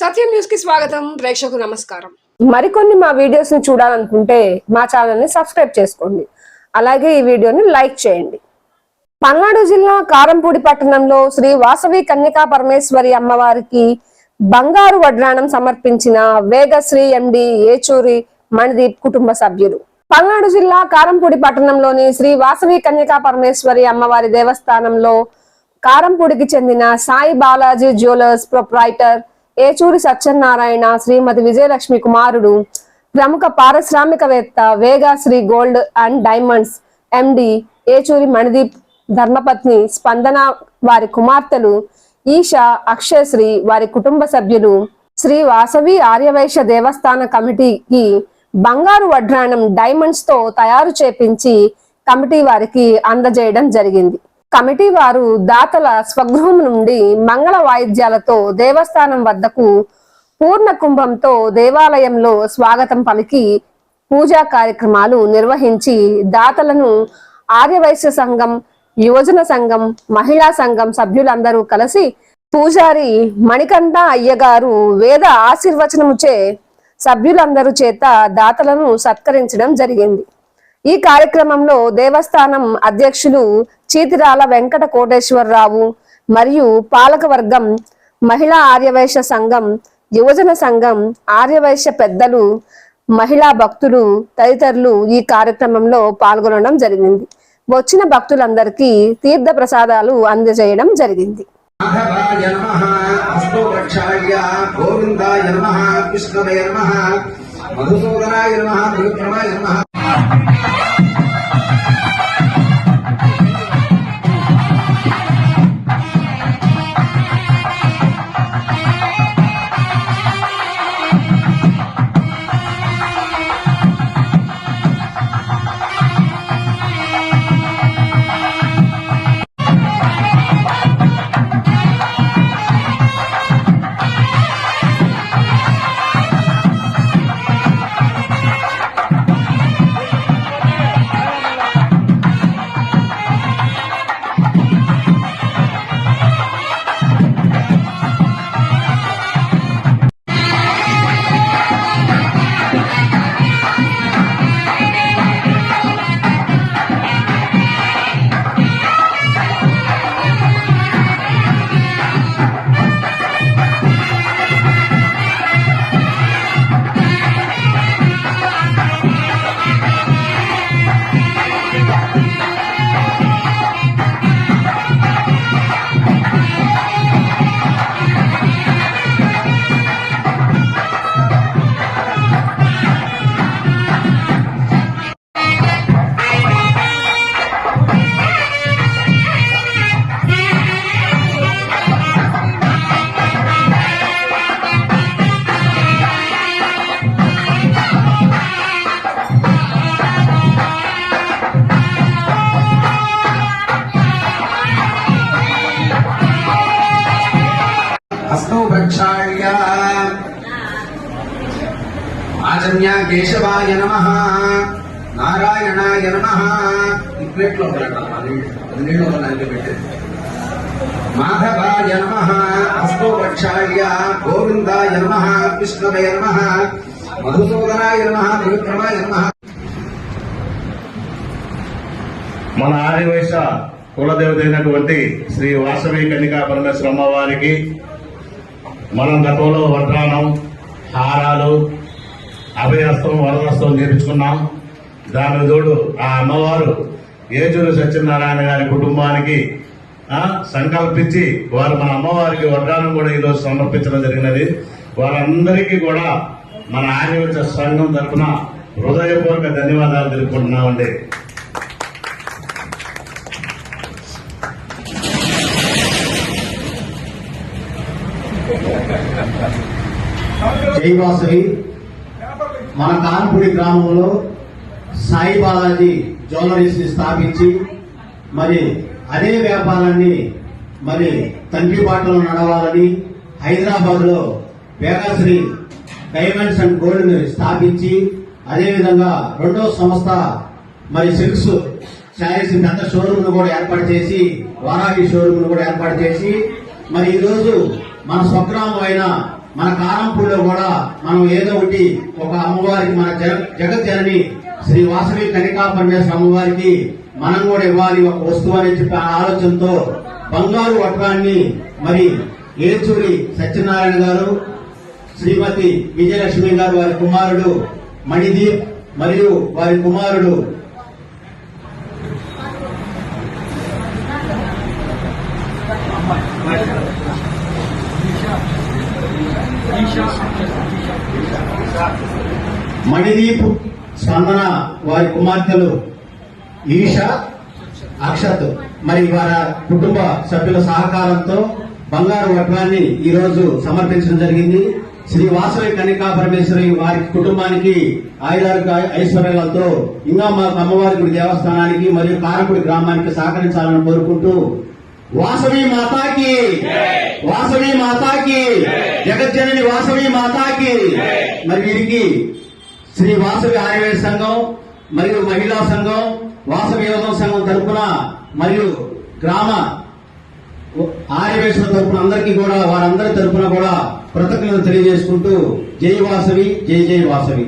సత్యం news కి స్వాగతం. ప్రేక్షకులకు నమస్కారం. మరికొన్ని మా వీడియోస్ ని చూడాలనుకుంటే మా ఛానల్ ని సబ్స్క్రైబ్ చేసుకోండి. అలాగే ఈ వీడియోని లైక్ చేయండి. పల్నాడు జిల్లా కారంపూడి పట్టణంలో శ్రీ వాసవి కన్యకా పరమేశ్వరి అమ్మవారికి బంగారు వడ్రాణం సమర్పించిన వేగశ్రీ ఎండి ఏచూరి మణిదీప్ కుటుంబ సభ్యులు. పల్నాడు జిల్లా కారంపూడి పట్టణంలోని శ్రీ వాసవి కన్యకా పరమేశ్వరి అమ్మవారి దేవస్థానంలో కారంపూడికి చెందిన సాయి బాలాజీ జ్యువెలర్స్ ప్రొప్రైటర్ ఏచూరి సత్యనారాయణ శ్రీమతి విజయలక్ష్మి కుమారుడు ప్రముఖ పారిశ్రామికవేత్త వేగశ్రీ గోల్డ్ అండ్ డైమండ్స్ ఎండి ఏచూరి మణిదీప్ ధర్మపత్ని స్పందన వారి కుమార్తెలు ఈషా అక్షయశ్రీ వారి కుటుంబ సభ్యులు శ్రీ వాసవి ఆర్యవైశ్య దేవస్థాన కమిటీకి బంగారు వడ్రాణం డైమండ్స్ తో తయారు చేపించి కమిటీ వారికి అందజేయడం జరిగింది. కమిటీ వారు దాతల స్వగృహం నుండి మంగళ వాయిద్యాలతో దేవస్థానం వద్దకు పూర్ణ కుంభంతో దేవాలయంలో స్వాగతం పలికి పూజా కార్యక్రమాలు నిర్వహించి దాతలను ఆర్యవైశ్య సంఘం, యువజన సంఘం, మహిళా సంఘం సభ్యులందరూ కలిసి పూజారి మణికంఠ అయ్యగారు వేద ఆశీర్వచనముచే సభ్యులందరూ చేత దాతలను సత్కరించడం జరిగింది. ఈ కార్యక్రమంలో దేవస్థానం అధ్యక్షులు చీతిరాల వెంకట కోటేశ్వరరావు మరియు పాలకవర్గం, మహిళా ఆర్యవైశ్య సంఘం, యువజన సంఘం, ఆర్యవైశ్య పెద్దలు, మహిళా భక్తులు తదితరులు ఈ కార్యక్రమంలో పాల్గొనడం జరిగింది. వచ్చిన భక్తులందరికీ తీర్థ ప్రసాదాలు అందజేయడం జరిగింది. ఆజన్య కేశవాయ నమః, నారాయణాయ నమః. ఇట్లెట్లో పెట్టేది. మాధవాయ నమః, హస్తోపక్షాయ, గోవిందాయ నమః, విష్ణవే నమః, మధుసూదనాయ నమః, త్రివిక్రమాయ నమః. మన ఆర్యవైశ్య కులదేవత అయినటువంటి శ్రీ వాసవి కన్యకా పరమేశ్వర అమ్మవారికి మనం గతంలో వడ్రాణం, హారాలు, అభయహస్తం, వరదహస్తం చేపించుకున్నాం. దాని తోడు ఆ అమ్మవారు ఏచూరి సత్యనారాయణ గారి కుటుంబానికి సంకల్పించి వారు మన అమ్మవారికి వడ్రాణం కూడా ఈరోజు సమర్పించడం జరిగినది. వారందరికీ కూడా మన ఆర్యవైశ్య సంఘం తరఫున హృదయపూర్వక ధన్యవాదాలు తెలుపుకుంటున్నామండి. జై వాసవి. మన కారంపూడి గ్రామంలో సాయి బాలాజీ జ్యువెలరీస్ ని స్థాపించి మరి అదే వ్యాపారాన్ని మరి తండ్రి బాటలో నడవాలని హైదరాబాద్ లో వేగశ్రీ డైమండ్స్ అండ్ గోల్డ్ ని స్థాపించి అదేవిధంగా రెండో సంస్థ మరి సిల్క్స్ శారీస్ పెద్ద షోరూమ్ ను కూడా ఏర్పాటు చేసి వారాహి షోరూమ్ ను కూడా ఏర్పాటు చేసి మరి ఈ రోజు మన స్వగ్రామం అయిన మన కారంపూడిలో కూడా మనం ఏదో ఒకటి ఒక అమ్మవారికి మన జగజ్జనని శ్రీ వాసవి కన్యకా పరమేశ్వర అమ్మవారికి మనం కూడా ఇవ్వాలి ఒక వస్తువు అని చెప్పి ఆ ఆలోచనతో బంగారు వట్రాన్ని మరి ఏచూరి సత్యనారాయణ గారు, శ్రీమతి విజయలక్ష్మి గారు వారి కుమారుడు మణిదీప్ మరియు వారి కుమారుడు మణిదీప్, స్పందన వారి కుమార్తెలు ఈషా, అక్షత్ మరి వారి కుటుంబ సభ్యుల సహకారంతో బంగారు వడ్రాన్ని ఈ రోజు సమర్పించడం జరిగింది. శ్రీ వాసవి కన్యకా పరమేశ్వరి వారి కుటుంబానికి ఆయుధాలకు ఐశ్వర్యాలతో ఇంకా మా అమ్మవారి గుడి దేవస్థానానికి మరియు కారంపూడి గ్రామానికి సహకరించాలని కోరుకుంటూ వాసవి మాతాకి, వాసవి మాతాకి, జగజ్జనని వాసవి మాతాకి. మరి వీరికి శ్రీ వాసవి ఆయుర్వేద సంఘం మరియు మహిళా సంఘం, వాసవి యోగం సంఘం తరఫున మరియు గ్రామ ఆర్యవేశ్వర తరఫున అందరికీ కూడా వారందరి తరఫున కూడా కృతజ్ఞతలు తెలియజేసుకుంటూ జై వాసవి, జై జై వాసవి.